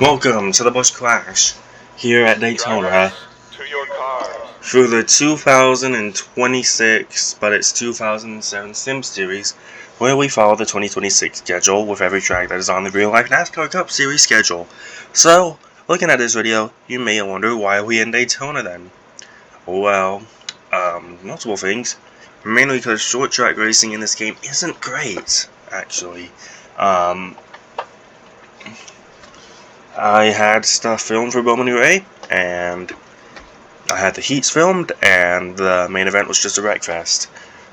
Welcome to the Busch Clash here at Daytona Drivers, to your cars. through the 2026, but it's 2007 Sim Series, where we follow the 2026 schedule with every track that is on the real life NASCAR Cup Series schedule. So, looking at this video, you may wonder why are we in Daytona then? Well, multiple things. Mainly because short track racing in this game isn't great, actually. I had stuff filmed for Bowman Ray, and I had the heats filmed, and the main event was just a wreckfest.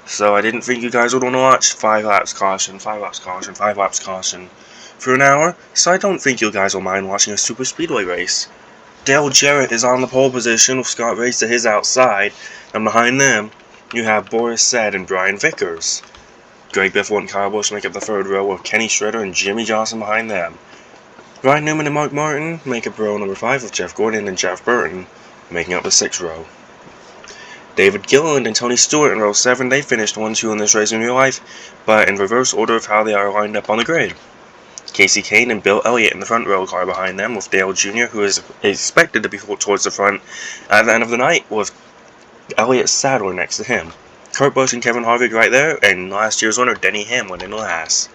So I didn't think you guys would want to watch 5 laps caution, 5 laps caution, 5 laps caution for an hour, so I don't think you guys will mind watching a super speedway race. Dale Jarrett is on the pole position with Scott Race to his outside, and behind them, you have Boris Said and Brian Vickers. Greg Biffle and Kyle Busch make up the third row with Kenny Schroeder and Jimmy Johnson behind them. Ryan Newman and Mark Martin make up row number 5 with Jeff Gordon and Jeff Burton, making up the 6th row. David Gilliland and Tony Stewart in row 7, they finished 1-2 in this race in real life, but in reverse order of how they are lined up on the grid. Casey Kane and Bill Elliott in the front row car behind them, with Dale Jr., who is expected to be towards the front at the end of the night, with Elliott Sadler next to him. Kurt Busch and Kevin Harvick right there, and last year's winner Denny Hamlin in last.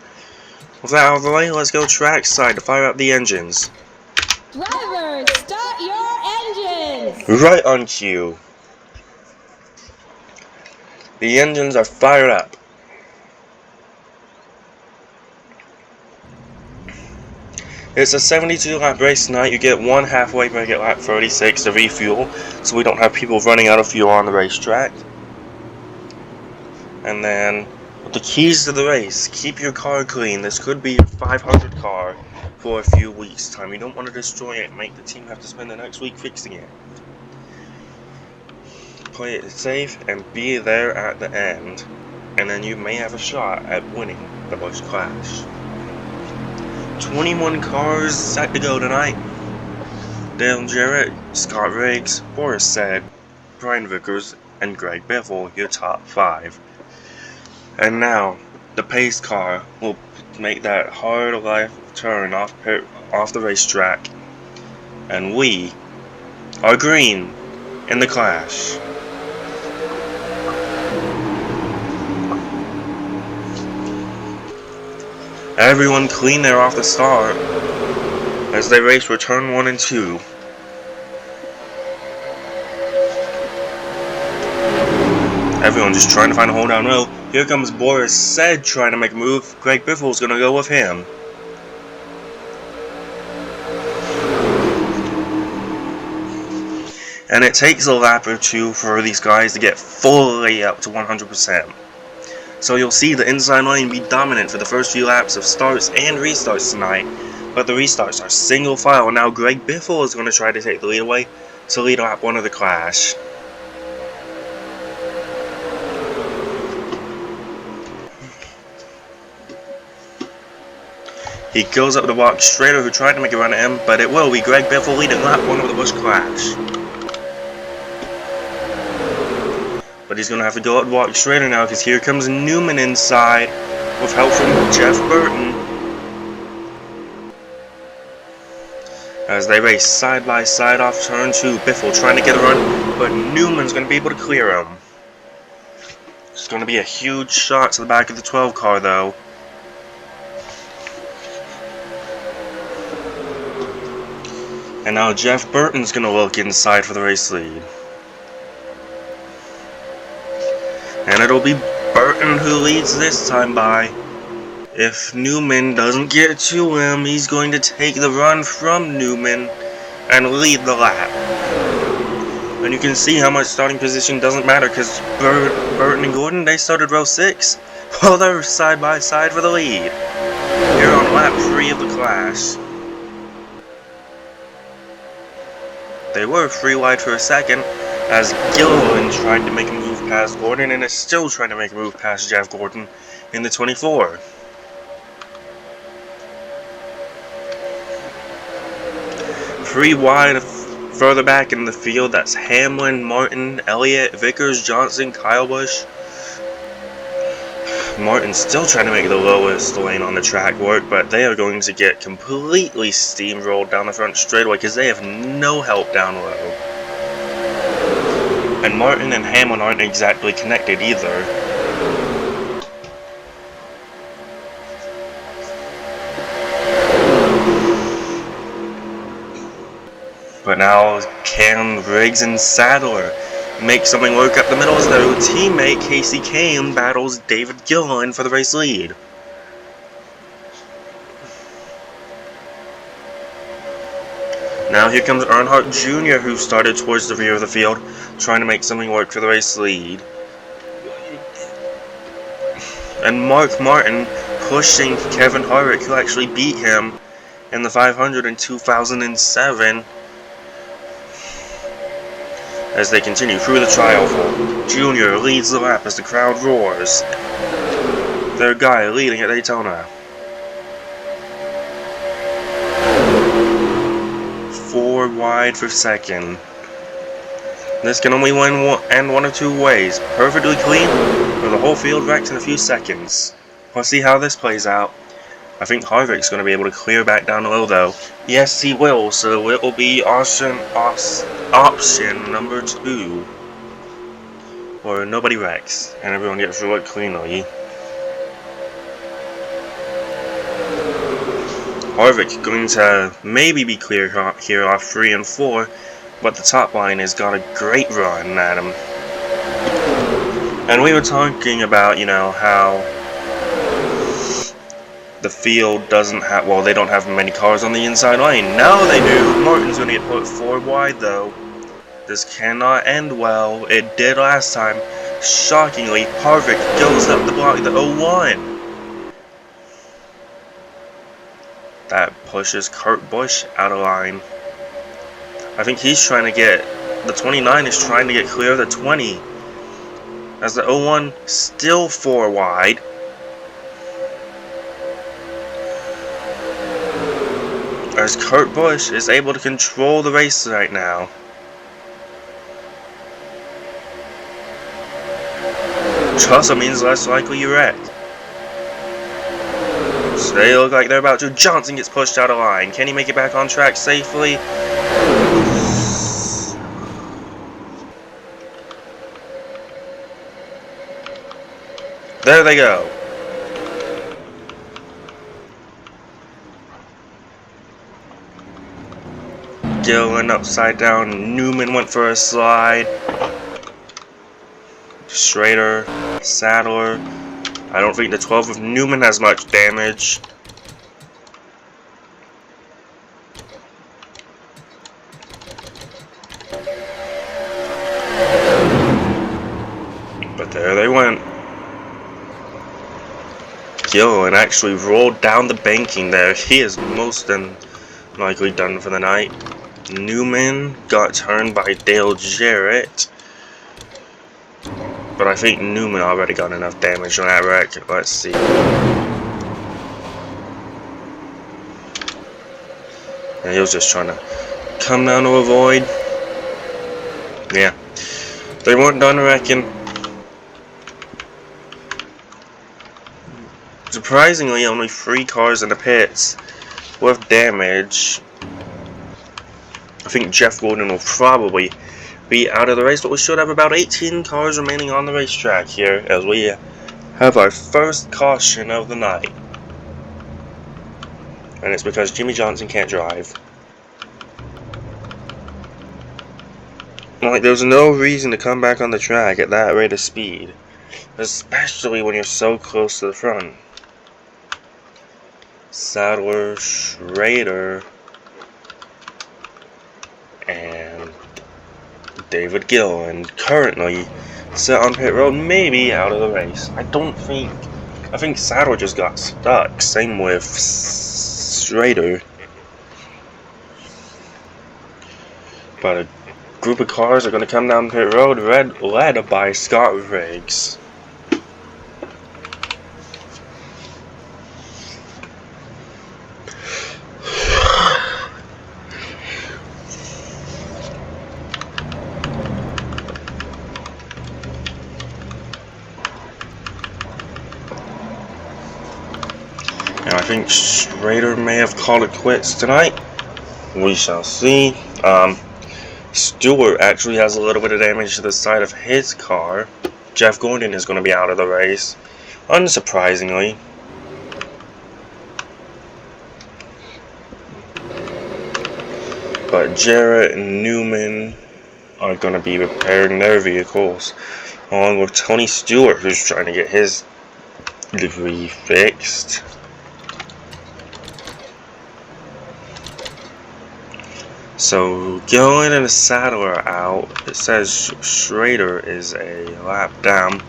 With that out of the way, let's go trackside to fire up the engines. Drivers, start your engines! Right on cue. The engines are fired up. It's a 72 lap race tonight. You get one halfway break at lap 36 to refuel, so we don't have people running out of fuel on the racetrack. And then, with the keys to the race, keep your car clean. This could be your 500 car for a few weeks' time. You don't want to destroy it and make the team have to spend the next week fixing it. Play it safe and be there at the end, and then you may have a shot at winning the Busch Clash. 21 cars set to go tonight. Dale Jarrett, Scott Riggs, Boris Said, Brian Vickers, and Greg Biffle, your top 5. And now, the pace car will make that hard life turn off the racetrack, and we are green in the Clash. Everyone clean there off the start as they race for turn 1 and 2. Everyone just trying to find a hold down row. Here comes Boris Said trying to make a move. Greg Biffle's gonna go with him. And it takes a lap or two for these guys to get fully up to 100%. So you'll see the inside lane be dominant for the first few laps of starts and restarts tonight, but the restarts are single file, and now Greg Biffle is going to try to take the lead away to lead lap 1 of the Clash. He goes up to walk Schrader, who tried to make a run at him, but it will be Greg Biffle leading lap 1 of the Busch Clash. But he's going to have to go up and walk Schrader now, because here comes Newman inside with help from Jeff Burton. As they race side by side off turn 2, Biffle trying to get a run, but Newman's going to be able to clear him. It's going to be a huge shot to the back of the 12 car though. And now Jeff Burton's going to look inside for the race lead. And it'll be Burton who leads this time by. If Newman doesn't get to him, he's going to take the run from Newman and lead the lap. And you can see how much starting position doesn't matter, because Burton and Gordon, they started row 6. Well, they're side by side for the lead. Here on lap 3 of the Clash. They were 3 wide for a second, as Gilliland tried to make a move past Gordon and is still trying to make a move past Jeff Gordon in the 24. Three wide further back in the field, that's Hamlin, Martin, Elliott, Vickers, Johnson, Kyle Busch. Martin's still trying to make the lowest lane on the track work, but they are going to get completely steamrolled down the front straightaway because they have no help down low. And Martin and Hamlin aren't exactly connected either. But now can Briggs and Sadler make something work up the middle as their teammate Casey Kane battles David Gilliland for the race lead. Now here comes Earnhardt Jr., who started towards the rear of the field, trying to make something work for the race lead. And Mark Martin pushing Kevin Harvick, who actually beat him in the 500 in 2007. As they continue through the trioval, Junior leads the lap as the crowd roars. Their guy leading at Daytona. 4 wide for second. This can only end one of two ways. Perfectly clean, or the whole field wrecks in a few seconds. We'll see how this plays out. I think Harvick's going to be able to clear back down low though. Yes, he will, so it will be option number 2. Where nobody wrecks, and everyone gets through it cleanly. Harvick going to maybe be clear here off 3 and 4, but the top line has got a great run at him. And we were talking about, you know, how the field doesn't have, well, they don't have many cars on the inside lane. Now they do. Martin's going to get put 4 wide though. This cannot end well. It did last time. Shockingly, Harvick goes up the block, the 01. That pushes Kurt Busch out of line. I think he's trying to get, the 29 is trying to get clear of the 20. As the 01 still 4 wide. As Kurt Busch is able to control the race right now. Trussell means less likely you wreck. So they look like they're about to. Johnson gets pushed out of line. Can he make it back on track safely? There they go. Gilliland upside down. Newman went for a slide. Schrader, Sadler. I don't think the 12 of Newman has much damage. But there they went. Gilliland actually rolled down the banking there. He is most than likely done for the night. Newman got turned by Dale Jarrett. But I think Newman already got enough damage on that wreck. Let's see. And he was just trying to come down to avoid. Yeah. They weren't done wrecking. Surprisingly, only 3 cars in the pits with damage. I think Jeff Gordon will probably be out of the race, but we should have about 18 cars remaining on the racetrack here as we have our first caution of the night. And it's because Jimmy Johnson can't drive. Like, there's no reason to come back on the track at that rate of speed, especially when you're so close to the front. Sadler, Schrader, and David Gilliland currently set on pit road, maybe out of the race. I think Sadler just got stuck. Same with Schrader. But a group of cars are going to come down pit road, led by Scott Riggs. think Schrader may have called it quits tonight. We shall see. Stewart actually has a little bit of damage to the side of his car. Jeff Gordon is going to be out of the race, unsurprisingly. But Jarrett and Newman are going to be repairing their vehicles, along with Tony Stewart, who's trying to get his debris fixed. So Gillen and Saddle are out. It says Schrader is a lap down.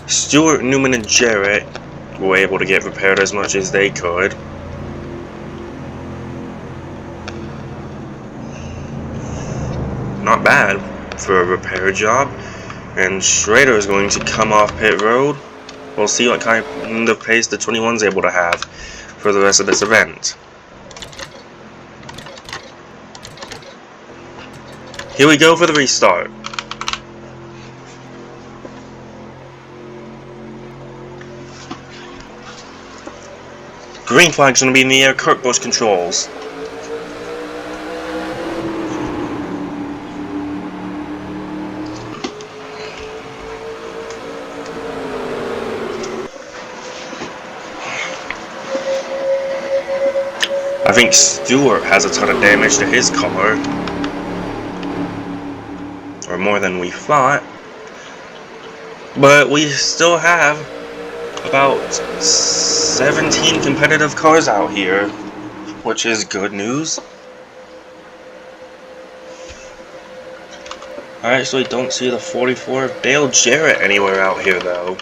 Stewart, Newman, and Jarrett were able to get repaired as much as they could. Not bad for a repair job. And Schrader is going to come off pit road. We'll see what kind of pace the 21's able to have for the rest of this event. Here we go for the restart. Green flag's going to be in the air. Kurt Busch controls. I think Stewart has a ton of damage to his car. Or more than we thought. But we still have about 17 competitive cars out here, which is good news. I actually don't see the 44 of Dale Jarrett anywhere out here though.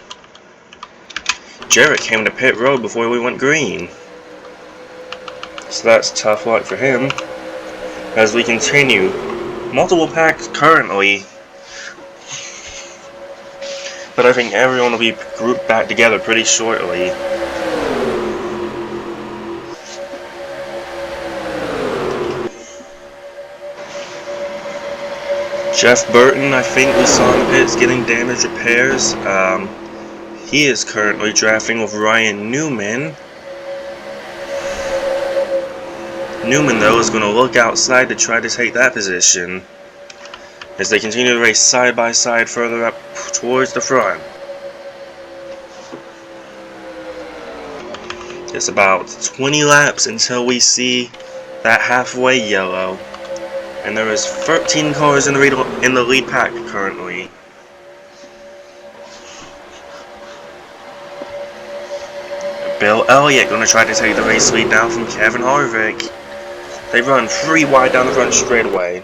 Jarrett came to pit road before we went green. So that's tough luck for him. As we continue. Multiple packs currently. But I think everyone will be grouped back together pretty shortly. Jeff Burton, I think we saw in the pits getting damage repairs. He is currently drafting with Ryan Newman. Newman, though, is going to look outside to try to take that position as they continue to race side by side further up towards the front. It's about 20 laps until we see that halfway yellow, and there is 13 cars in the lead pack currently. Bill Elliott going to try to take the race lead now from Kevin Harvick. They run 3 wide down the front straightaway.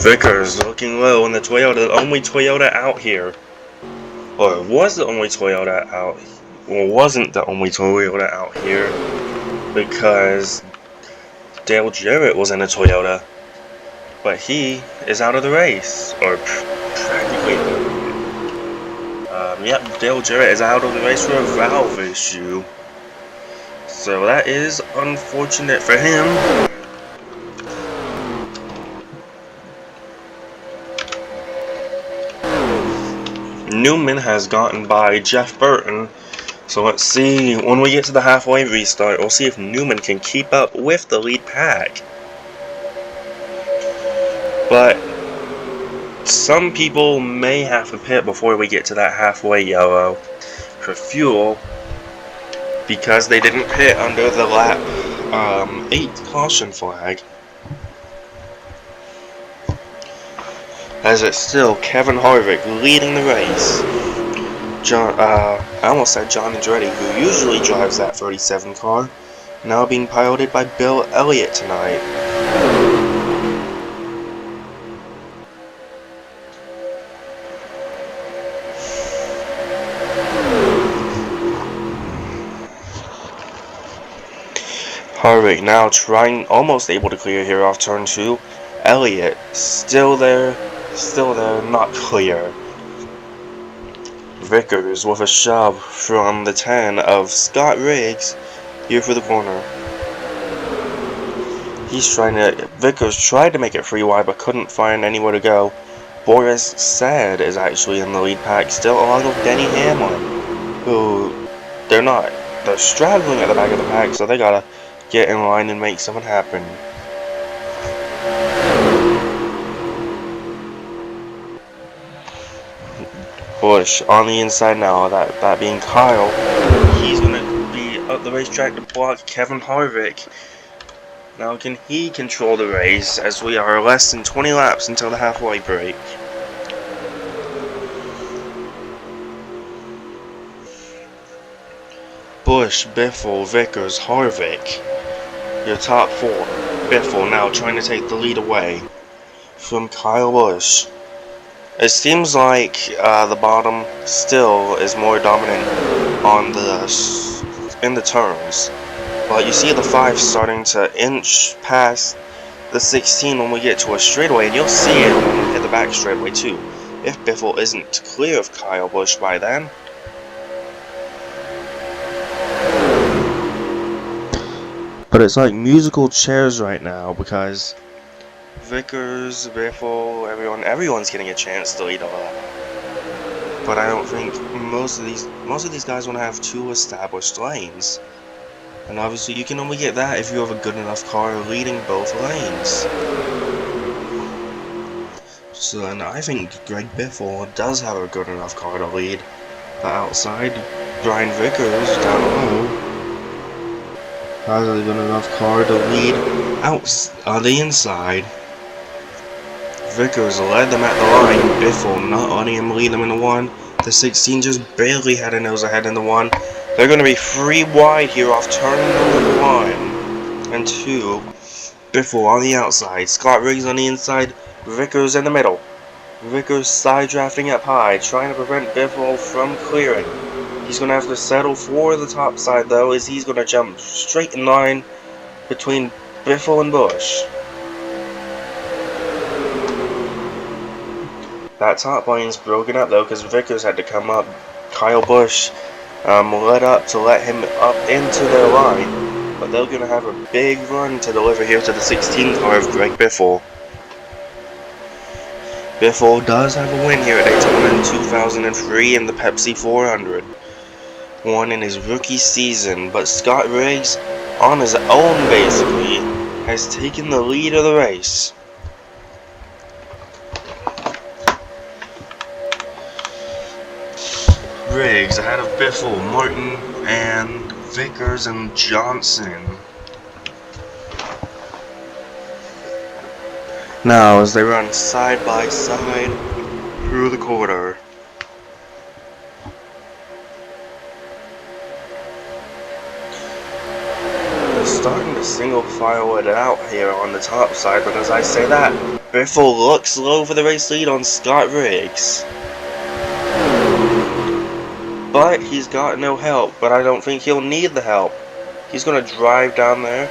Vickers looking low in the Toyota, the only Toyota out here. Or it was the only Toyota out. Well, wasn't the only Toyota out here because Dale Jarrett was in a Toyota, but he is out of the race, or practically. Yep, Dale Jarrett is out of the race for a valve issue. So that is unfortunate for him. Newman has gotten by Jeff Burton, so let's see, when we get to the halfway restart, we'll see if Newman can keep up with the lead pack. But some people may have to pit before we get to that halfway yellow for fuel, because they didn't pit under the lap 8 caution flag. As it's still Kevin Harvick leading the race. I almost said John Andretti, who usually drives that 37 car, now being piloted by Bill Elliott tonight. Harvick now almost able to clear here off turn 2. Elliott still there Still they're not clear. Vickers with a shove from the 10 of Scott Riggs here for the corner. Vickers tried to make it free wide but couldn't find anywhere to go. Boris Said is actually in the lead pack still, along with Denny Hamlin, who they're straggling at the back of the pack, so they gotta get in line and make something happen. Busch on the inside now, that being Kyle. He's gonna be up the racetrack to block Kevin Harvick. Now can he control the race as we are less than 20 laps until the halfway break? Busch, Biffle, Vickers, Harvick. Your top four. Biffle now trying to take the lead away from Kyle Busch. It seems like the bottom still is more dominant on in the turns. But you see the 5 starting to inch past the 16 when we get to a straightaway, and you'll see it when we hit the back straightaway too, if Biffle isn't clear of Kyle Busch by then. But it's like musical chairs right now because Vickers, Biffle, everyone's getting a chance to lead a lap. But I don't think most of these guys want to have 2 established lanes. And obviously you can only get that if you have a good enough car leading both lanes. So then I think Greg Biffle does have a good enough car to lead. But outside, Brian Vickers down low has a good enough car to lead out on the inside. Vickers led them at the line. Biffle not letting him lead them in the 1. The 16 just barely had a nose ahead in the 1. They're going to be free wide here off turn number 1 and 2. Biffle on the outside, Scott Riggs on the inside, Vickers in the middle. Vickers side drafting up high, trying to prevent Biffle from clearing. He's going to have to settle for the top side though, as he's going to jump straight in line between Biffle and Busch. That top lane's broken up though, because Vickers had to come up. Kyle Busch led up to let him up into their line, but they're going to have a big run to deliver here to the 16 car of Greg Biffle. Biffle does have a win here at Daytona in 2003 in the Pepsi 400, won in his rookie season, but Scott Riggs, on his own basically, has taken the lead of the race. Riggs ahead of Biffle, Martin, and Vickers and Johnson. Now as they run side by side through the corner. They're starting to single file it out here on the top side, but as I say that, Biffle looks low for the race lead on Scott Riggs. But he's got no help, but I don't think he'll need the help. He's going to drive down there,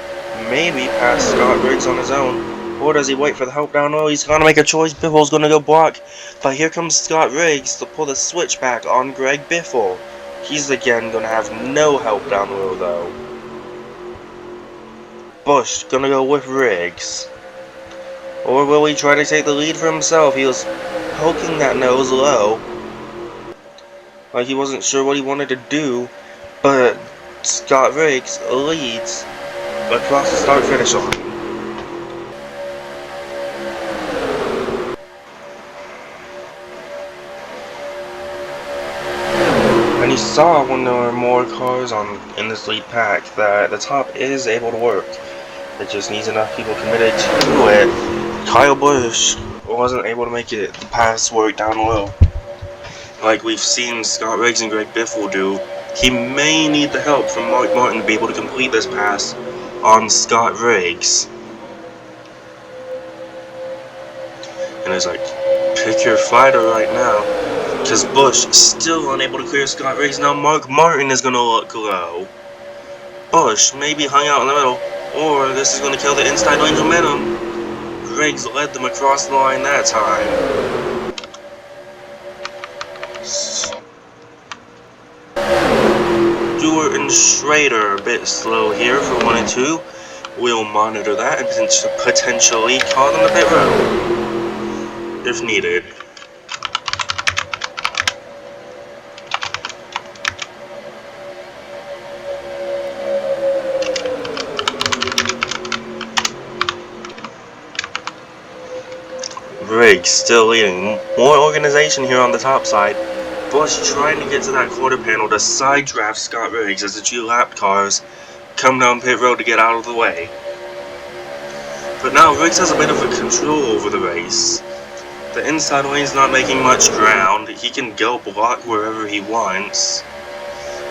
maybe pass Scott Riggs on his own, or does he wait for the help down low? He's going to make a choice. Biffle's going to go block, but here comes Scott Riggs to pull the switch back on Greg Biffle. He's again going to have no help down low though. Busch going to go with Riggs. Or will he try to take the lead for himself? He was poking that nose low, like he wasn't sure what he wanted to do, but Scott Riggs leads across the start-finish line. And you saw when there were more cars in this lead pack that the top is able to work. It just needs enough people committed to it. Kyle Busch wasn't able to make the pass work down low, like we've seen Scott Riggs and Greg Biffle do. He may need the help from Mark Martin to be able to complete this pass on Scott Riggs. And it's like, pick your fighter right now, because Busch is still unable to clear Scott Riggs. Now Mark Martin is going to look low. Busch maybe hung out in the middle, or this is going to kill the inside lane momentum. Riggs led them across the line that time. Schrader a bit slow here for 1 and 2. We'll monitor that and potentially call them the pit road if needed. Riggs still leading. More organization here on the top side. Busch trying to get to that quarter panel to side draft Scott Riggs as the 2 lap cars come down pit road to get out of the way. But now Riggs has a bit of a control over the race. The inside lane's not making much ground. He can go block wherever he wants.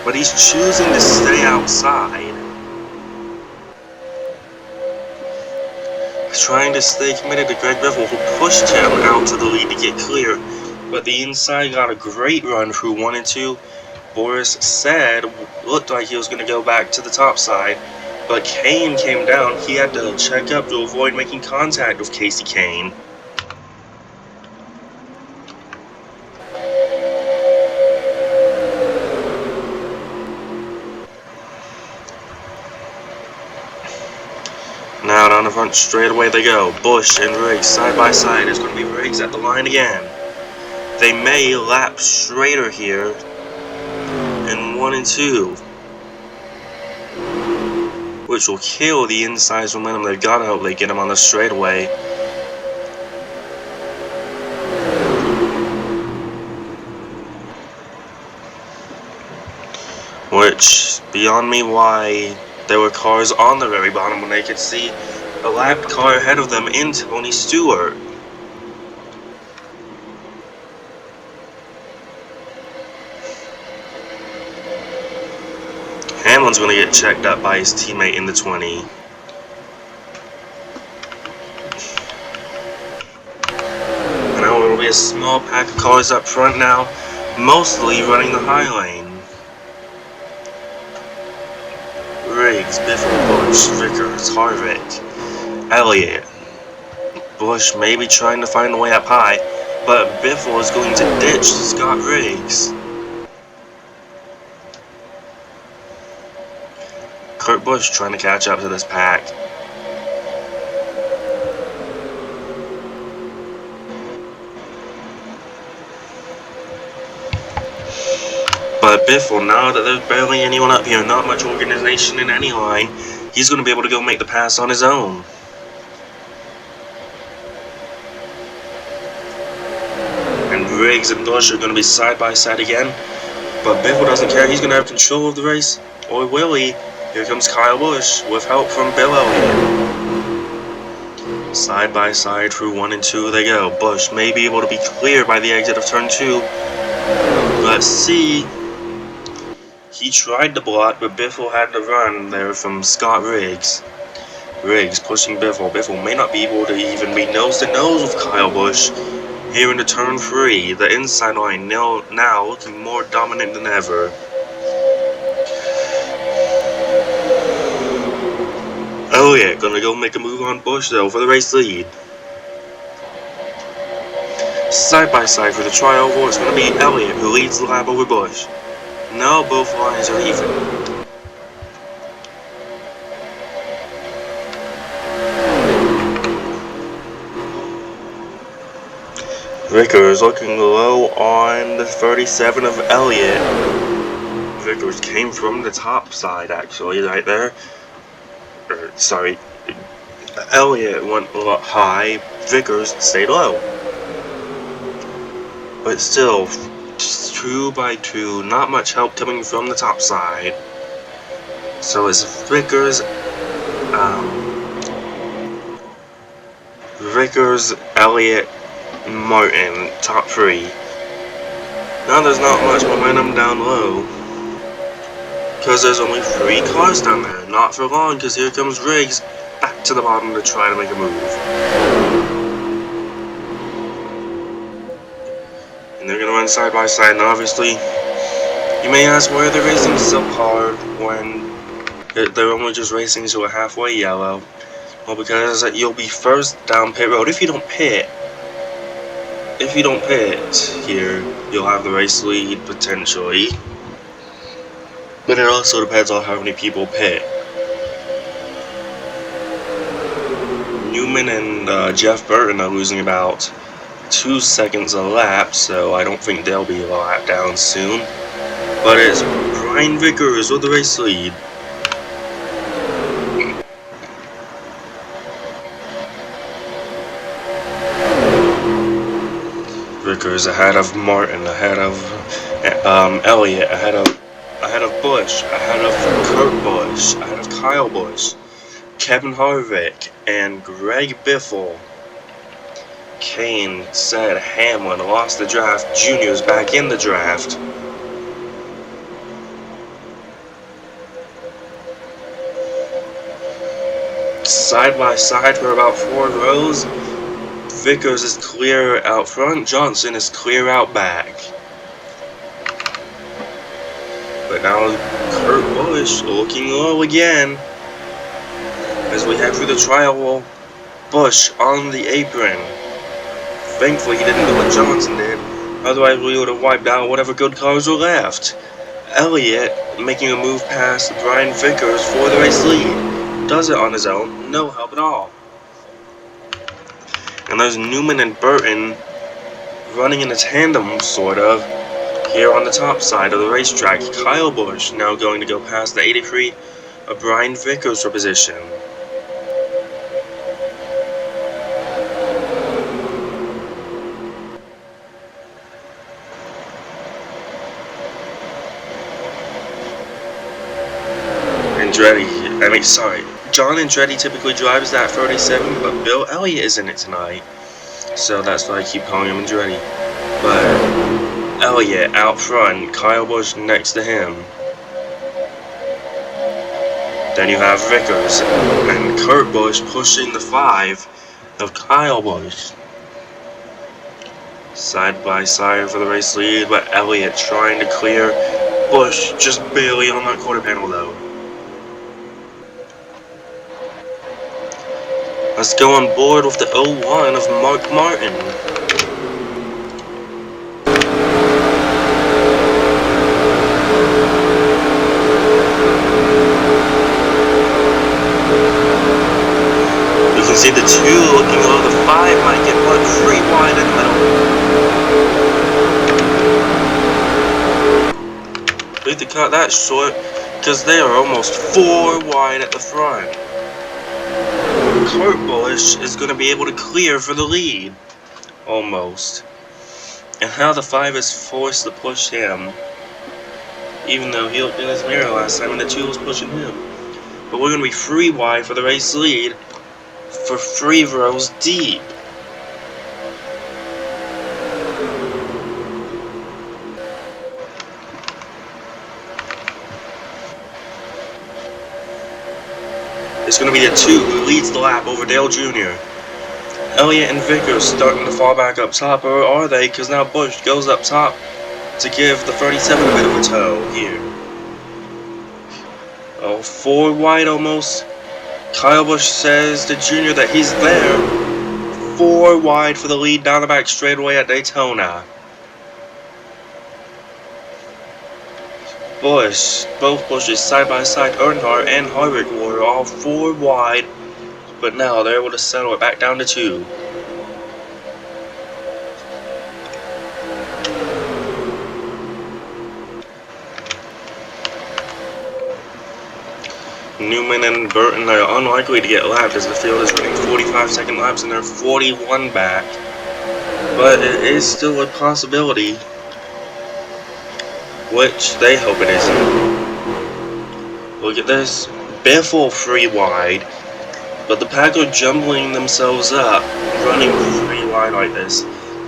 But he's choosing to stay outside. Trying to stay committed to Greg Biffle, who pushed him out to the lead to get clear. But the inside got a great run through 1 and 2. Boris said looked like he was going to go back to the top side, but Kane came down. He had to check up to avoid making contact with Kasey Kahne. Now down the front straightaway they go. Busch and Riggs side by side. There's going to be Riggs at the line again. They may lap Schrader here in 1 and 2, which will kill the inside's momentum. They've got to hope they get him on the straightaway. Which, beyond me why there were cars on the very bottom when they could see a lapped car ahead of them in Tony Stewart. Hamlin's going to get checked up by his teammate in the 20. And now there will be a small pack of cars up front now, mostly running the high lane. Riggs, Biffle, Busch, Vickers, Harvick, Elliott. Busch may be trying to find a way up high, but Biffle is going to ditch Scott Riggs. Kurt Busch trying to catch up to this pack. But Biffle, now that there's barely anyone up here, not much organization in any line, he's going to be able to go make the pass on his own. And Riggs and Busch are going to be side by side again. But Biffle doesn't care, he's going to have control of the race. Or will he? Here comes Kyle Busch with help from Bill Elliott. Side by side through 1 and 2 they go. Busch may be able to be clear by the exit of turn 2. Let's see. He tried to block, but Biffle had to run there from Scott Riggs. Riggs pushing Biffle. Biffle may not be able to even be nose to nose with Kyle Busch. Here into turn 3, the inside line now looking more dominant than ever. Elliott gonna go make a move on Busch though for the race lead. Side by side for the trioval, it's gonna be Elliott who leads the lap over Busch. Now both lines are even. Vickers looking low on the 37 of Elliott. Vickers came from the top side actually, right there. Sorry, Elliott went a lot high, Vickers stayed low. But still, 2 by 2, not much help coming from the top side. So it's Vickers, Elliott, Martin, top 3. Now there's not much momentum down low, because there's only 3 cars down there. Not for long, because here comes Riggs back to the bottom to try to make a move. And they're going to run side by side, and obviously, you may ask why they're racing so hard when they're only just racing to a halfway yellow. Well, because you'll be first down pit road if you don't pit. If you don't pit here, you'll have the race lead potentially. but it also depends on how many people pit. Newman and Jeff Burton are losing about 2 seconds a lap, so I don't think they'll be a lap down soon. But it's Brian Vickers with the race lead. Vickers ahead of Martin, ahead of Elliott, ahead of Busch, ahead of Kurt Busch, ahead of Kyle Busch, Kevin Harvick, and Greg Biffle. Kane said Hamlin lost the draft. Junior's back in the draft. Side by side for about 4 rows. Vickers is clear out front. Johnson is clear out back. But now Kurt Busch looking low again. As we head through the trial wall, Busch on the apron. Thankfully he didn't do what Johnson did, otherwise we would have wiped out whatever good cars were left. Elliott making a move past Brian Vickers for the race lead. Does it on his own, no help at all. And there's Newman and Burton running in a tandem, sort of, here on the top side of the racetrack. Kyle Busch now going to go past the 83 of Brian Vickers for position. John Andretti typically drives that 37, but Bill Elliott is in it tonight. So that's why I keep calling him Andretti. But Elliott out front, Kyle Busch next to him. Then you have Vickers and Kurt Busch pushing the 5 of Kyle Busch. Side by side for the race lead, but Elliott trying to clear Busch just barely on that quarter panel though. Let's go on board with the 01 of Mark Martin. You can see the 2 looking low, the 5 might get put 3 wide in the middle. We have to cut that short because they are almost 4 wide at the front. Kurt Busch is going to be able to clear for the lead, almost. And how the 5 is forced to push him, even though he looked in his mirror last time and the 2 was pushing him. But we're going to be 3 wide for the race lead for 3 rows deep. It's going to be the 2 who leads the lap over Dale Jr. Elliott and Vickers starting to fall back up top, or are they? Because now Busch goes up top to give the 37 a bit of a tow here. Oh, 4 wide almost. Kyle Busch says to Jr. that he's there. 4 wide for the lead down the back straightaway at Daytona. Busch, both Bushes side by side, Earnhardt and Harvick were all 4 wide, but now they're able to settle it back down to 2. Newman and Burton are unlikely to get lapped as the field is running 45-second laps and they're 41 back, but it is still a possibility. Which they hope it isn't. Look at this. Biffle 3 wide. But the pack are jumbling themselves up, running 3 wide like this,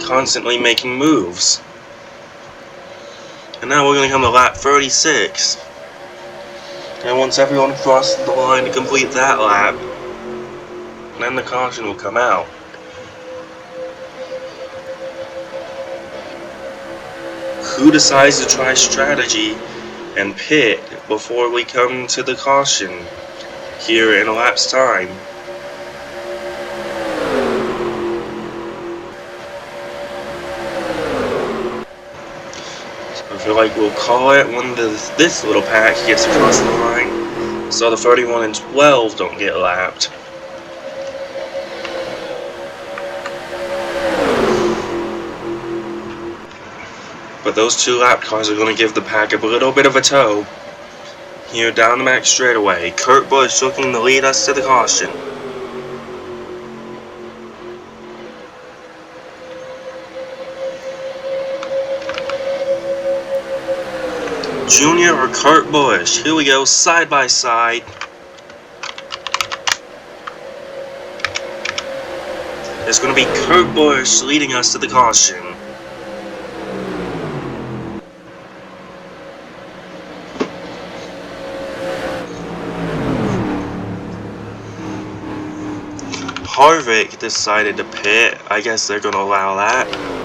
constantly making moves. And now we're going to come to lap 36. And once everyone crosses the line to complete that lap, then the caution will come out. Who decides to try strategy and pit before we come to the caution here in a lap's time? I feel like we'll call it when this little pack gets across the line, so the 31 and 12 don't get lapped. But those two lap cars are going to give the pack a little bit of a tow. Here down the back straightaway, Kurt Busch looking to lead us to the caution. Junior or Kurt Busch? Here we go, side by side. It's going to be Kurt Busch leading us to the caution. Harvick decided to pit. I guess they're going to allow that.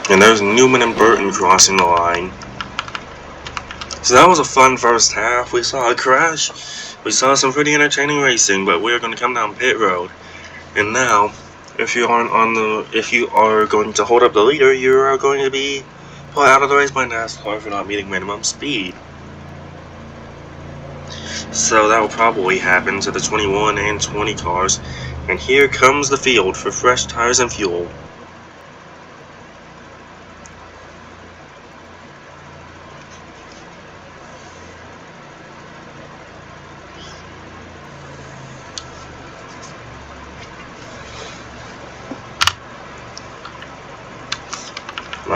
And there's Newman and Burton crossing the line. So that was a fun first half. We saw a crash. We saw some pretty entertaining racing, but we're going to come down pit road. And now, if you are going to hold up the leader, you are going to be put out of the race by NASCAR for not meeting minimum speed. So that will probably happen to the 21 and 20 cars. And here comes the field for fresh tires and fuel.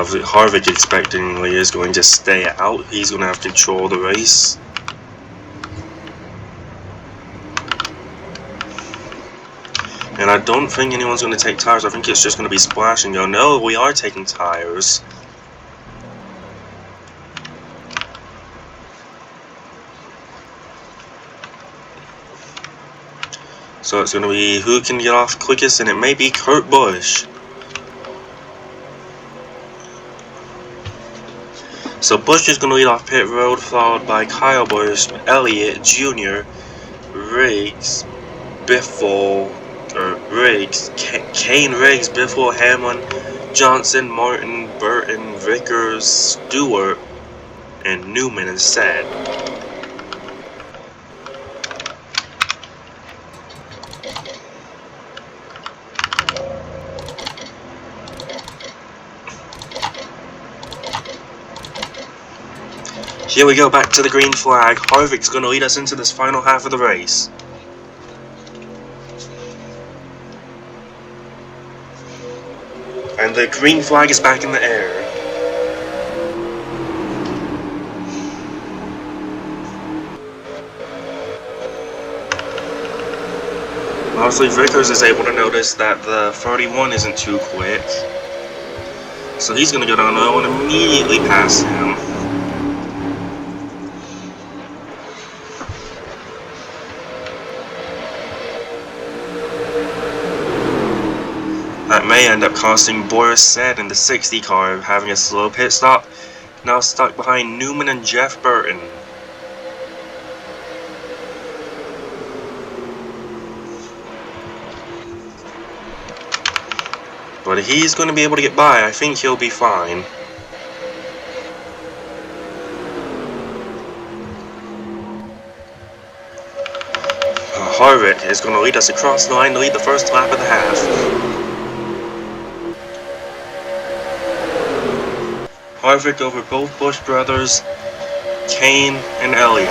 Harvick expectingly is going to stay out. He's going to have control of the race. And I don't think anyone's going to take tires. I think it's just going to be splash and go. No, we are taking tires. So it's going to be who can get off quickest, and it may be Kurt Busch. So Busch is going to lead off pit road, followed by Kyle Busch, Elliott, Jr., Riggs, Biffle, Kane, Riggs, Biffle, Hamlin, Johnson, Martin, Burton, Vickers, Stewart, and Newman instead. Here we go, back to the green flag. Harvick's going to lead us into this final half of the race. And the green flag is back in the air. Obviously, Vickers is able to notice that the 31 isn't too quick. So he's going to go down low and immediately pass him. That may end up costing Boris Said in the 60 car having a slow pit stop, now stuck behind Newman and Jeff Burton. But he's going to be able to get by. I think he'll be fine. Harvick is going to lead us across the line to lead the first lap of the half. Harvick over both Busch brothers, Kane and Elliott.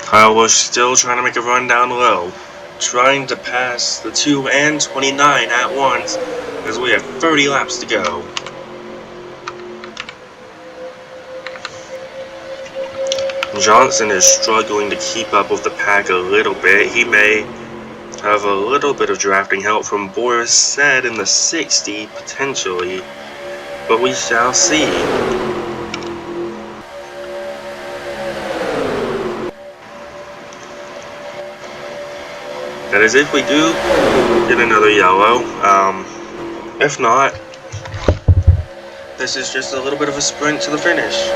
Kyle Busch still trying to make a run down low, trying to pass the 2 and 29 at once as we have 30 laps to go. Johnson is struggling to keep up with the pack a little bit. He may have a little bit of drafting help from Boris Said in the 60, potentially, but we shall see. That is if we do get another yellow. If not, this is just a little bit of a sprint to the finish.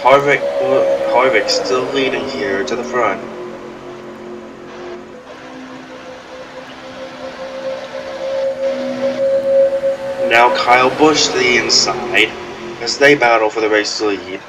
Harvick still leading here to the front. Now Kyle Busch to the inside as they battle for the race lead.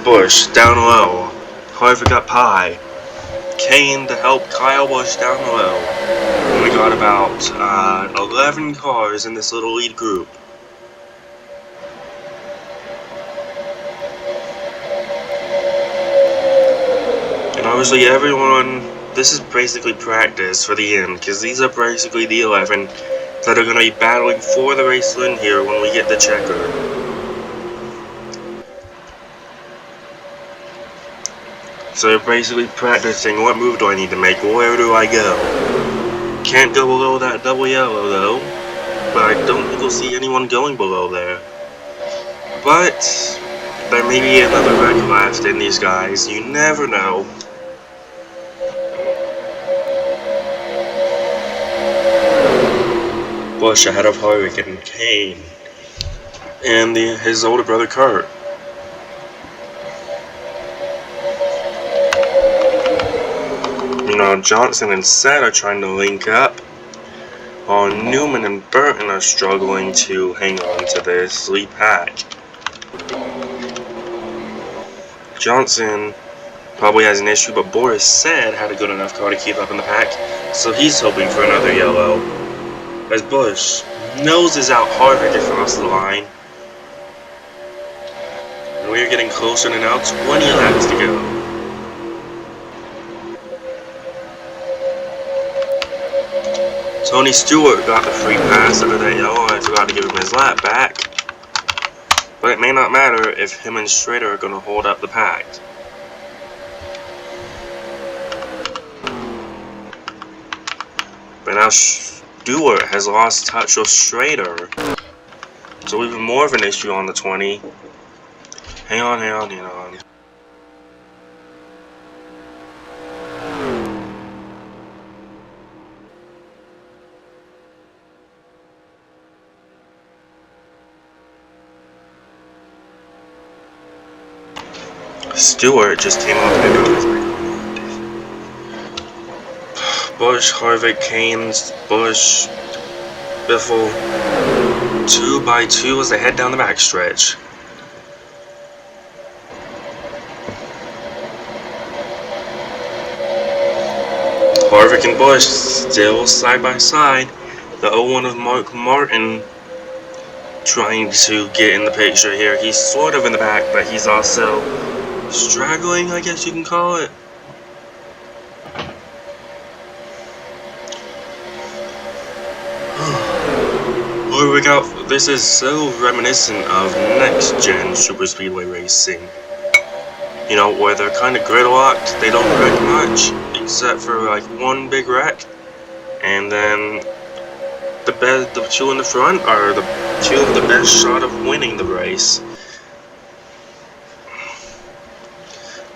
Busch down low. Harvick up high. Kane to help Kyle Busch down low. And we got about 11 cars in this little lead group. And obviously everyone, this is basically practice for the end, because these are basically the 11 that are going to be battling for the race win here when we get the checker. So they're basically practicing, what move do I need to make, where do I go? Can't go below that double yellow though, but I don't think we'll see anyone going below there. But there may be another wreck left in these guys, you never know. Busch ahead of Harvick and Kane, and his older brother Kurt. Johnson and Said are trying to link up, while Newman and Burton are struggling to hang on to this lead pack. Johnson probably has an issue, but Boris Said had a good enough car to keep up in the pack, so he's hoping for another yellow. As Busch noses out Harvick across the line. And we are getting closer to now 20 laps to go. Tony Stewart got the free pass under that yellow. I forgot to give him his lap back. But it may not matter if him and Schrader are going to hold up the pack. But now Stewart has lost touch with Schrader. So even more of an issue on the 20. Hang on. Stewart just came off the door. Busch, Harvick, Keynes, Busch, Biffle, 2 by 2 as they head down the backstretch. Harvick and Busch still side by side. The 0-1 of Mark Martin trying to get in the picture here. He's sort of in the back, but he's also straggling, I guess you can call it. Harvick out. This is so reminiscent of next gen super speedway racing. You know, where they're kind of gridlocked. They don't wreck much, except for like one big wreck, and then the two in the front are the two with the best shot of winning the race.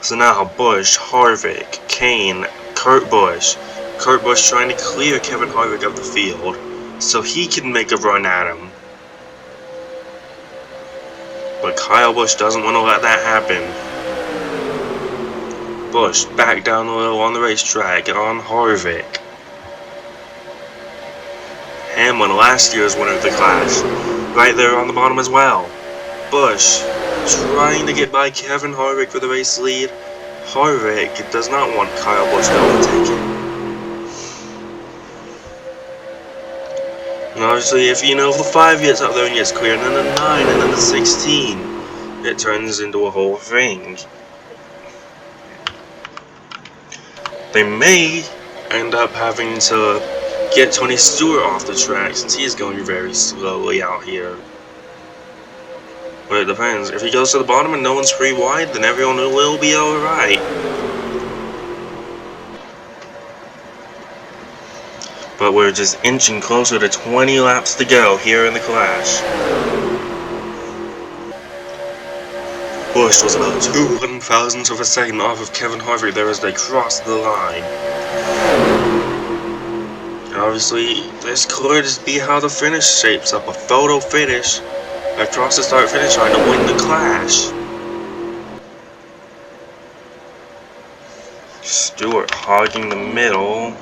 So now Busch, Harvick, Kane, Kurt Busch. Kurt Busch trying to clear Kevin Harvick of the field so he can make a run at him. But Kyle Busch doesn't want to let that happen. Busch back down a little on the racetrack on Harvick. Hamlin, last year's winner of the clash, right there on the bottom as well. Busch trying to get by Kevin Harvick for the race lead. Harvick does not want Kyle Busch to overtake him. And obviously, if you know the 5 gets up there and gets clear, and then the 9, and then the 16, it turns into a whole thing. They may end up having to get Tony Stewart off the track since he's going very slowly out here. But it depends. If he goes to the bottom and no one's free wide, then everyone will be alright. But we're just inching closer to 20 laps to go here in the clash. Busch was about 200 thousandths of a second off of Kevin Harvick there as they crossed the line. And obviously, this could be how the finish shapes up. A photo finish across the start-finish line to win the clash. Stewart hogging the middle.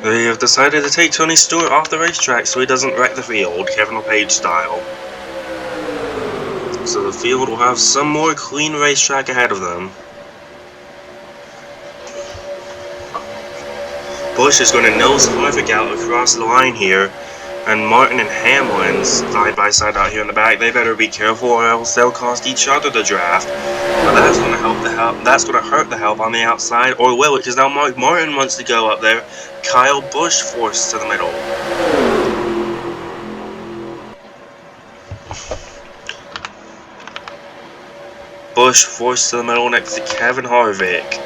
They have decided to take Tony Stewart off the racetrack so he doesn't wreck the field, Kevin LePage style. So the field will have some more clean racetrack ahead of them. Busch is going to nose Harvick out across the line here, and Martin and Hamlin side by side out here in the back. They better be careful or else they'll cost each other the draft. But that's going to that's going to hurt the help on the outside, or will it? Because now Mark Martin wants to go up there. Kyle Busch forced to the middle. Busch forced to the middle next to Kevin Harvick.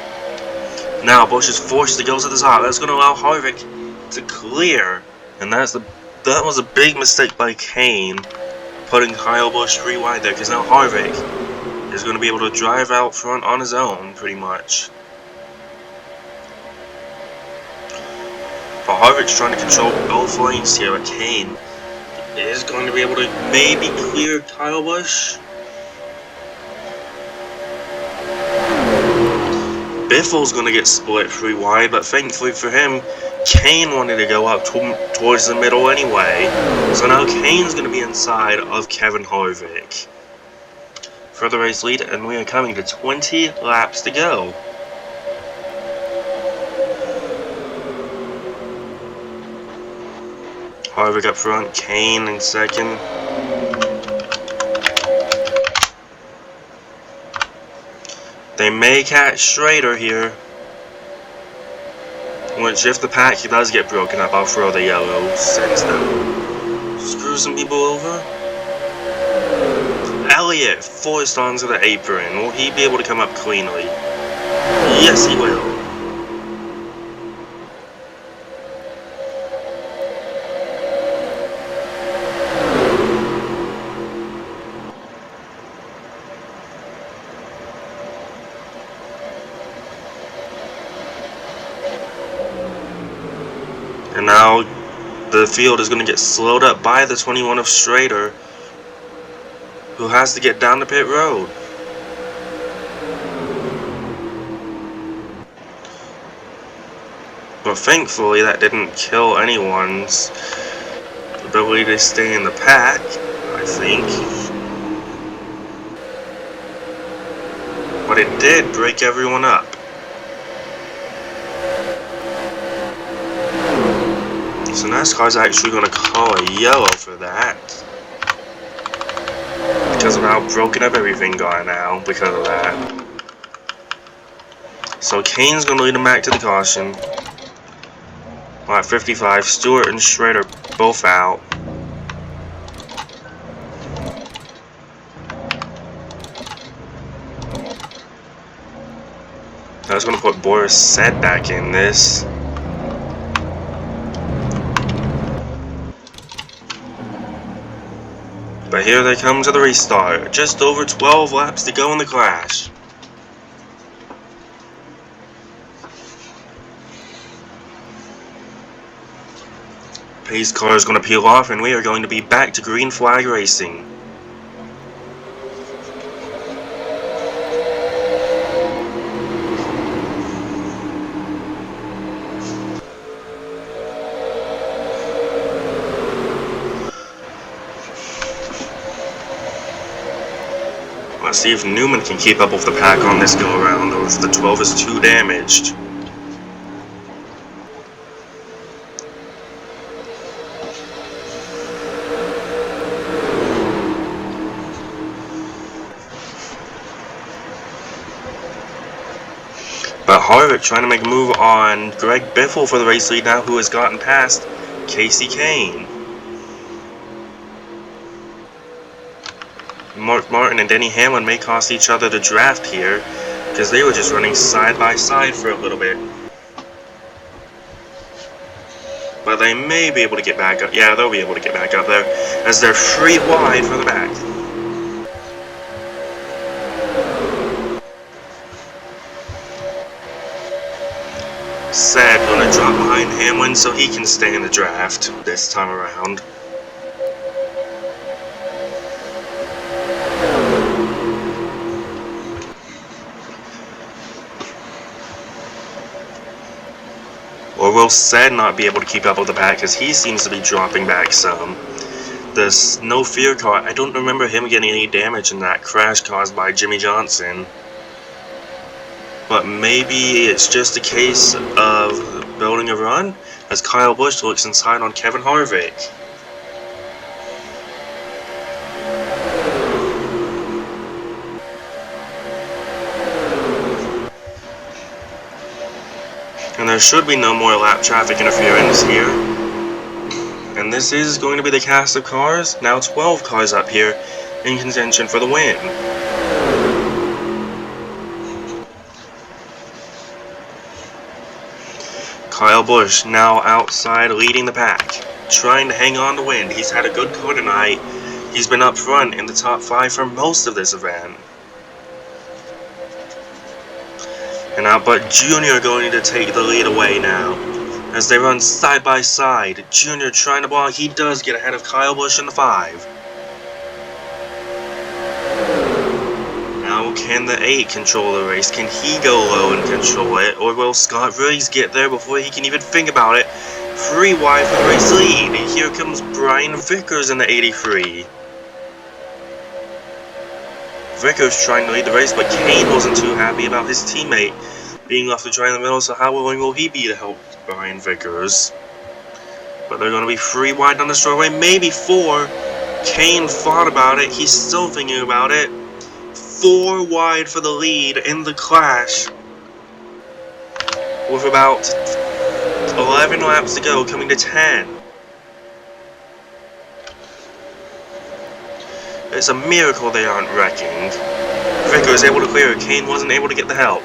Now Busch is forced to go to the top. That's going to allow Harvick to clear, and that was a big mistake by Kane, putting Kyle Busch free wide there, because now Harvick is going to be able to drive out front on his own, pretty much. But Harvick's trying to control both lanes here, but Kane is going to be able to maybe clear Kyle Busch. Biffle's going to get split free wide, but thankfully for him, Kane wanted to go up towards the middle anyway. So now Kane's going to be inside of Kevin Harvick for the race lead, and we are coming to 20 laps to go. Harvick up front, Kane in second. They may catch Schrader here, which if the pack does get broken up, I'll throw the yellow since that screw some people over. Elliott forced onto the apron. Will he be able to come up cleanly? Yes, he will. And now the field is going to get slowed up by the 21 of Schrader, who has to get down the pit road. But thankfully that didn't kill anyone's ability to stay in the pack, I think. But it did break everyone up. So NASCAR's actually going to call a yellow for that, because of how broken up everything got now because of that. So Kane's going to lead him back to the caution. At 55, Stewart and Schrader both out. That's going to put Boris Said back in this. But here they come to the restart. Just over 12 laps to go in the clash. Pace car is going to peel off and we are going to be back to green flag racing. Let's see if Newman can keep up with the pack on this go around, or if the 12 is too damaged. But Harvick trying to make a move on Greg Biffle for the race lead now, who has gotten past Kasey Kahne. Mark Martin and Denny Hamlin may cost each other the draft here, because they were just running side by side for a little bit. But they may be able to get back up. Yeah, they'll be able to get back up there, as they're 3 wide for the back. Sad gonna drop behind Hamlin so he can stay in the draft this time around. Or will Sad not be able to keep up with the pack, because he seems to be dropping back some. The No Fear car, I don't remember him getting any damage in that crash caused by Jimmie Johnson. But maybe it's just a case of building a run, as Kyle Busch looks inside on Kevin Harvick. And there should be no more lap traffic interference here. And this is going to be the cast of cars. Now 12 cars up here in contention for the win. Kyle Busch now outside leading the pack, trying to hang on to win. He's had a good car tonight. He's been up front in the top 5 for most of this event. And now, but Junior going to take the lead away now, as they run side by side. Junior trying to block. He does get ahead of Kyle Busch in the 5. Now, can the 8 control the race? Can he go low and control it? Or will Scott Riggs get there before he can even think about it? 3 wide for the race lead. Here comes Brian Vickers in the 83. Vickers trying to lead the race, but Kahne wasn't too happy about his teammate being left to try in the middle, so how willing will he be to help Brian Vickers? But they're going to be 3 wide on the straightaway, maybe 4. Kahne thought about it, he's still thinking about it. 4 wide for the lead in the clash, with about 11 laps to go, coming to 10. It's a miracle they aren't wrecking. Vickers able to clear it. Kahne wasn't able to get the help.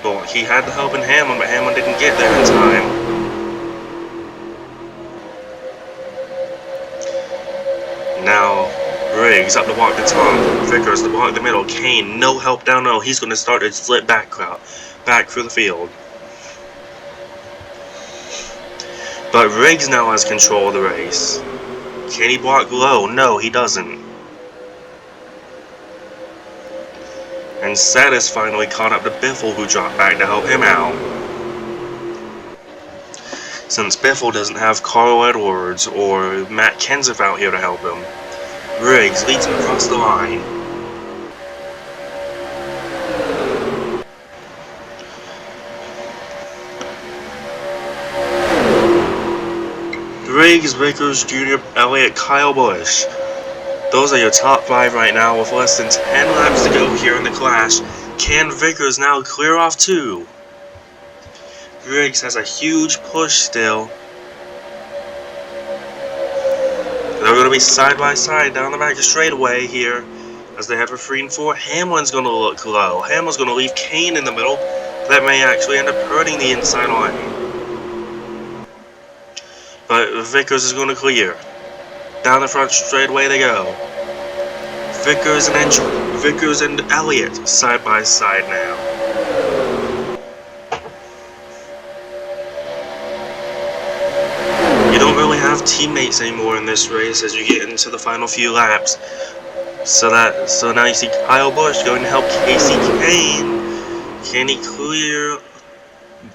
Well, he had the help in Hamlin, but Hamlin didn't get there in time. Now, Riggs up to block the top. Vickers to block the middle. Kahne, no help down low. He's going to start to slip back through the field. But Riggs now has control of the race. Can he block low? No, he doesn't. And Sad has finally caught up to Biffle, who dropped back to help him out. Since Biffle doesn't have Carl Edwards or Matt Kenseth out here to help him, Riggs leads him across the line. Riggs, Vickers, Junior, Elliott, Kyle Busch. Those are your top 5 right now with less than 10 laps to go here in the clash. Can Vickers now clear off 2? Riggs has a huge push still. They're going to be side by side down the back straightaway here as they head for 3 and 4. Hamlin's going to look low. Hamlin's going to leave Kahne in the middle. That may actually end up hurting the inside line. But Vickers is going to clear. Down the front straightaway they go. Vickers and Elliott side by side now. You don't really have teammates anymore in this race as you get into the final few laps. So now you see Kyle Busch going to help Kasey Kahne. Can he clear?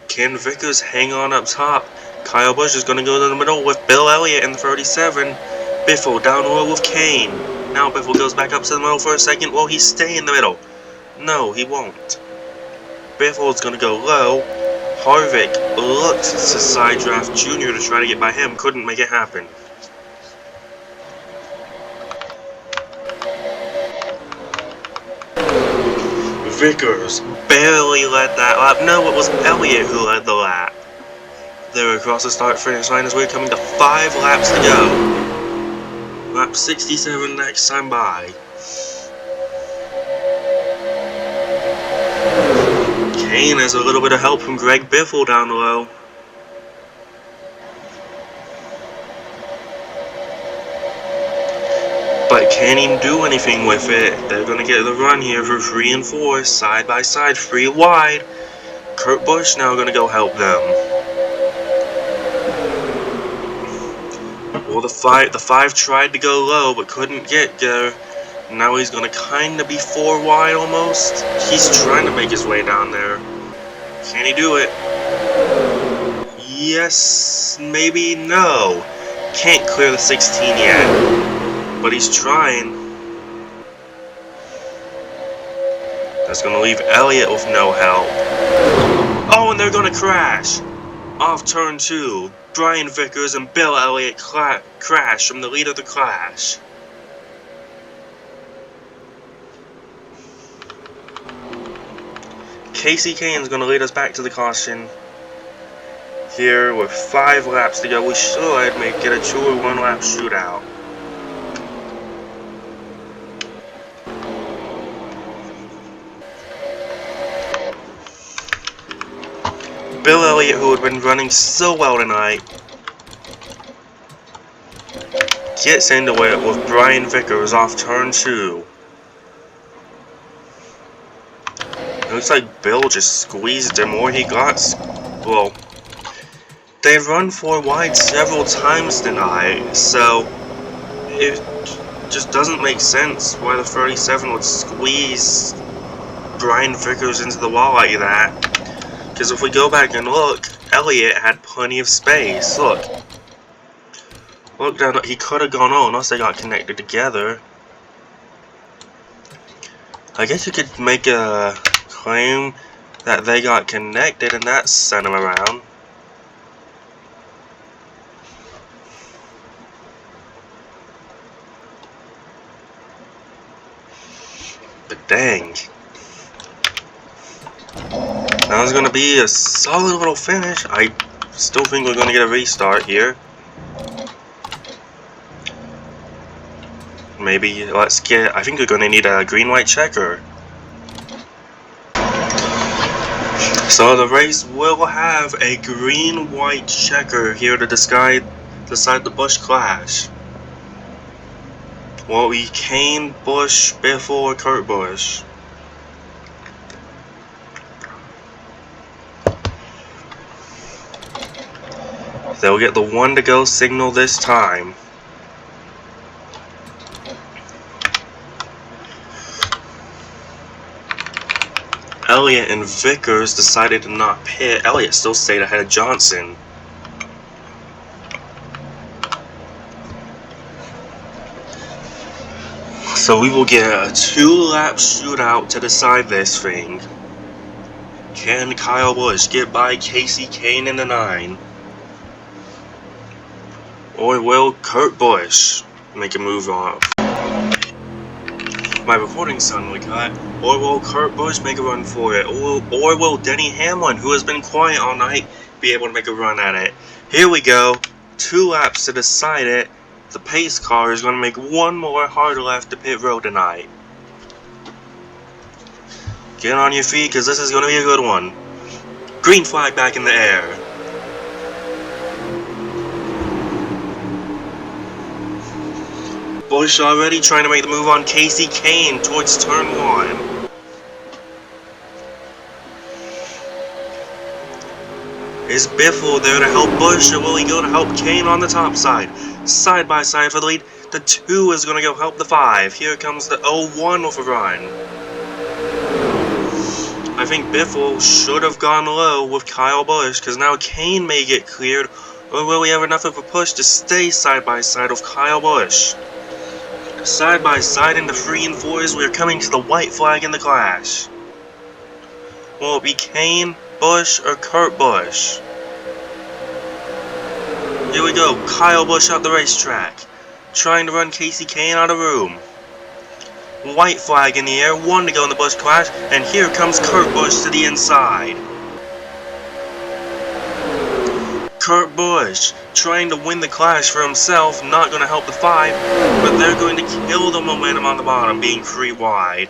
Can Vickers hang on up top? Kyle Busch is going to go to the middle with Bill Elliott in the 37. Biffle down low with Kane. Now Biffle goes back up to the middle for a second. Will he stay in the middle? No, he won't. Biffle's gonna go low. Harvick looked to side draft Junior to try to get by him. Couldn't make it happen. Vickers barely led that lap. No, it was Elliott who led the lap. They're across the start-finish line as we're coming to 5 laps to go. Lap 67 next time by. Kane has a little bit of help from Greg Biffle down low. But can't even do anything with it. They're going to get the run here for 3 and 4, side by side, 3 wide. Kurt Busch now going to go help them. Well, the five tried to go low, but couldn't get there. Now he's going to kind of be 4 wide almost. He's trying to make his way down there. Can he do it? Yes, maybe, no. Can't clear the 16 yet. But he's trying. That's going to leave Elliott with no help. Oh, and they're going to crash. Off turn 2. Brian Vickers and Bill Elliott crash from the lead of the clash. Kasey Kahne's going to lead us back to the caution. Here with 5 laps to go, we should get a 2 or 1 lap shootout. Bill Elliott, who had been running so well tonight, gets into it with Brian Vickers off turn 2. It looks like Bill just squeezed him, or he got... Well, they've run 4 wide several times tonight, so it just doesn't make sense why the 37 would squeeze Brian Vickers into the wall like that. Because if we go back and look, Elliott had plenty of space. Look down. He could have gone on unless they got connected together. I guess you could make a claim that they got connected and that sent him around. But dang. That was going to be a solid little finish. I still think we're going to get a restart here. Maybe let's get... I think we're going to need a green-white checker. So the race will have a green-white checker here to decide the Busch clash. Will it be Kane, Busch, Biffle, or Kurt Busch? They'll get the 1 to go signal this time. Elliott and Vickers decided to not pit. Elliott still stayed ahead of Johnson. So we will get a 2-lap shootout to decide this thing. Can Kyle Busch get by Kasey Kahne in the 9? Or will Kurt Busch make a move on? My reporting son would cut. Or will Kurt Busch make a run for it? Or will Denny Hamlin, who has been quiet all night, be able to make a run at it? Here we go. 2 laps to decide it. The pace car is going to make 1 more hard left to pit road tonight. Get on your feet, because this is going to be a good one. Green flag back in the air. Busch already trying to make the move on Kasey Kahne towards turn 1. Is Biffle there to help Busch, or will he go to help Kahne on the top side? Side by side for the lead. The 2 is going to go help the 5. Here comes the 0-1 with a run. I think Biffle should have gone low with Kyle Busch, because now Kahne may get cleared, Or will we have enough of a push to stay side by side with Kyle Busch? Side by side in the 3 and 4s, we are coming to the white flag in the clash. Will it be Kane, Busch, or Kurt Busch? Here we go, Kyle Busch out the racetrack, trying to run Kasey Kahne out of room. White flag in the air, 1 to go in the Busch clash, and here comes Kurt Busch to the inside. Kurt Busch trying to win the clash for himself, not going to help the 5, but they're going to kill the momentum on the bottom, being 3 wide.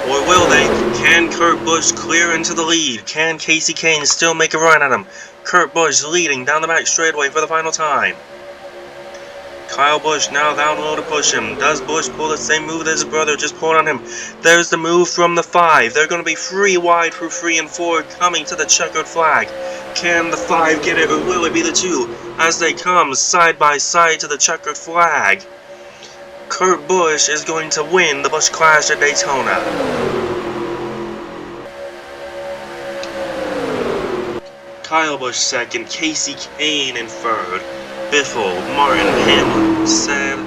Or will they? Can Kurt Busch clear into the lead? Can Kasey Kahne still make a run at him? Kurt Busch leading down the back straightaway for the final time. Kyle Busch now down low to push him. Does Busch pull the same move that his brother just pulled on him? There's the move from the 5. They're going to be 3 wide through 3 and 4 coming to the checkered flag. Can the 5 get it, or will it be the 2 as they come side by side to the checkered flag? Kurt Busch is going to win the Busch Clash at Daytona. Kyle Busch second, Kasey Kahne in third, Biffle, Martin, Hamlin, Said,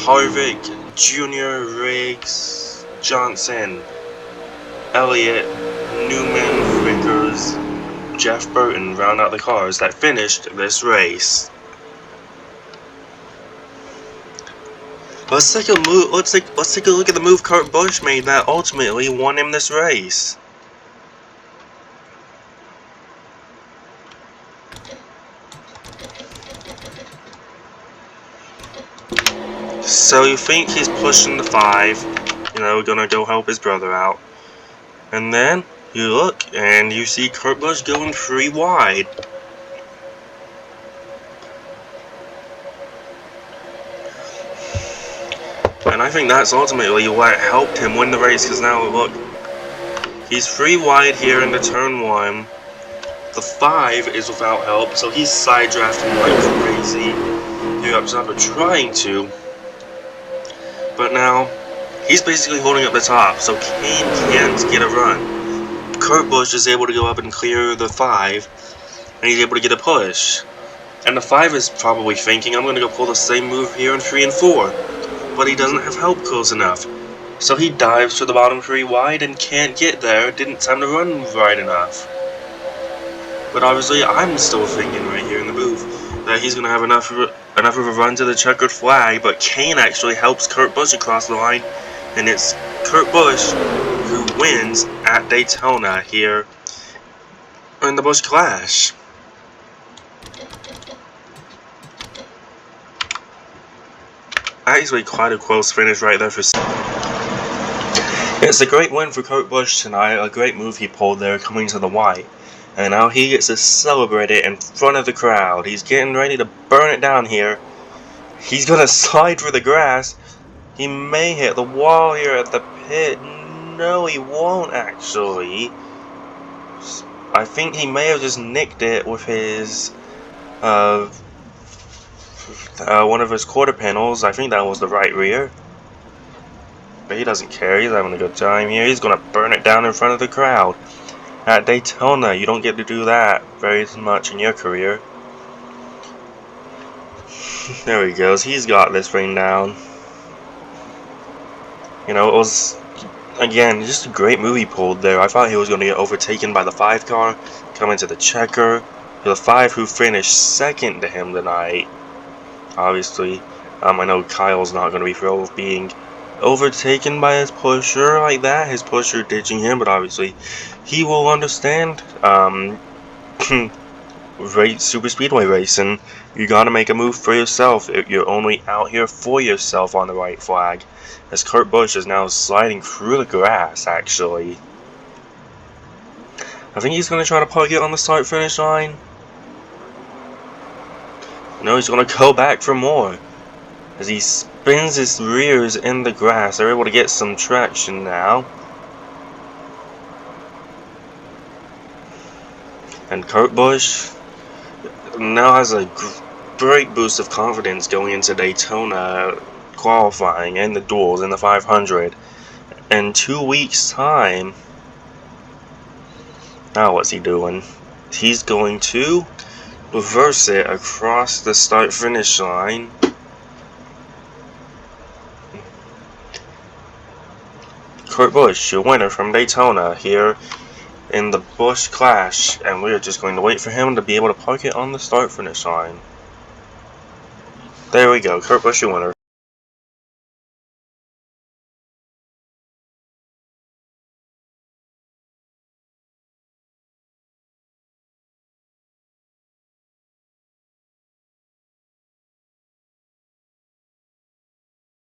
Harvick, Jr., Riggs, Johnson, Elliott, Newman, Vickers, Jeff Burton round out the cars that finished this race. Let's take a look at the move Kurt Busch made that ultimately won him this race. So you think he's pushing the 5, gonna go help his brother out. And then you look and you see Kurt Busch going 3 wide. And I think that's ultimately what helped him win the race, because now look, he's 3 wide here into turn 1. The 5 is without help, so he's side drafting like crazy here up top, trying to. But now he's basically holding up the top, so Kahne can't get a run. Kurt Busch is able to go up and clear the 5, and he's able to get a push. And the 5 is probably thinking, I'm going to go pull the same move here in 3 and 4. But he doesn't have help close enough. So he dives to the bottom 3 wide and can't get there, didn't time to run right enough. But obviously I'm still thinking right here in the booth that he's going to have enough of a run to the checkered flag, but Kahne actually helps Kurt Busch across the line, and it's Kurt Busch who wins at Daytona here in the Busch Clash. Actually quite a close finish right there for. It's a great win for Kurt Busch tonight, a great move he pulled there coming to the white. And now he gets to celebrate it in front of the crowd. He's getting ready to burn it down here. He's going to slide through the grass. He may hit the wall here at the pit. No, he won't actually. I think he may have just nicked it with his one of his quarter panels. I think that was the right rear. But he doesn't care. He's having a good time here. He's going to burn it down in front of the crowd. At Daytona, you don't get to do that very much in your career. There he goes. He's got this thing down. It was, again, just a great move he pulled there. I thought he was going to get overtaken by the 5 car, coming to the checker. The 5 who finished second to him tonight. Obviously, I know Kyle's not going to be thrilled with being overtaken by his pusher like that, his pusher ditching him, but obviously he will understand. Super speedway racing, you gotta make a move for yourself. You're only out here for yourself on the right flag, as Kurt Busch is now sliding through the grass. Actually, I think he's gonna try to plug it on the start finish line. No, he's gonna go back for more as he spins his rears in the grass. They're able to get some traction now. And Kurt Busch now has a great boost of confidence going into Daytona qualifying and the duels in the 500. In 2 weeks' time, Now what's he doing? He's going to reverse it across the start-finish line. Kurt Busch, your winner from Daytona, here in the Busch Clash, and we're just going to wait for him to be able to park it on the start-finish line. There we go, Kurt Busch, your winner.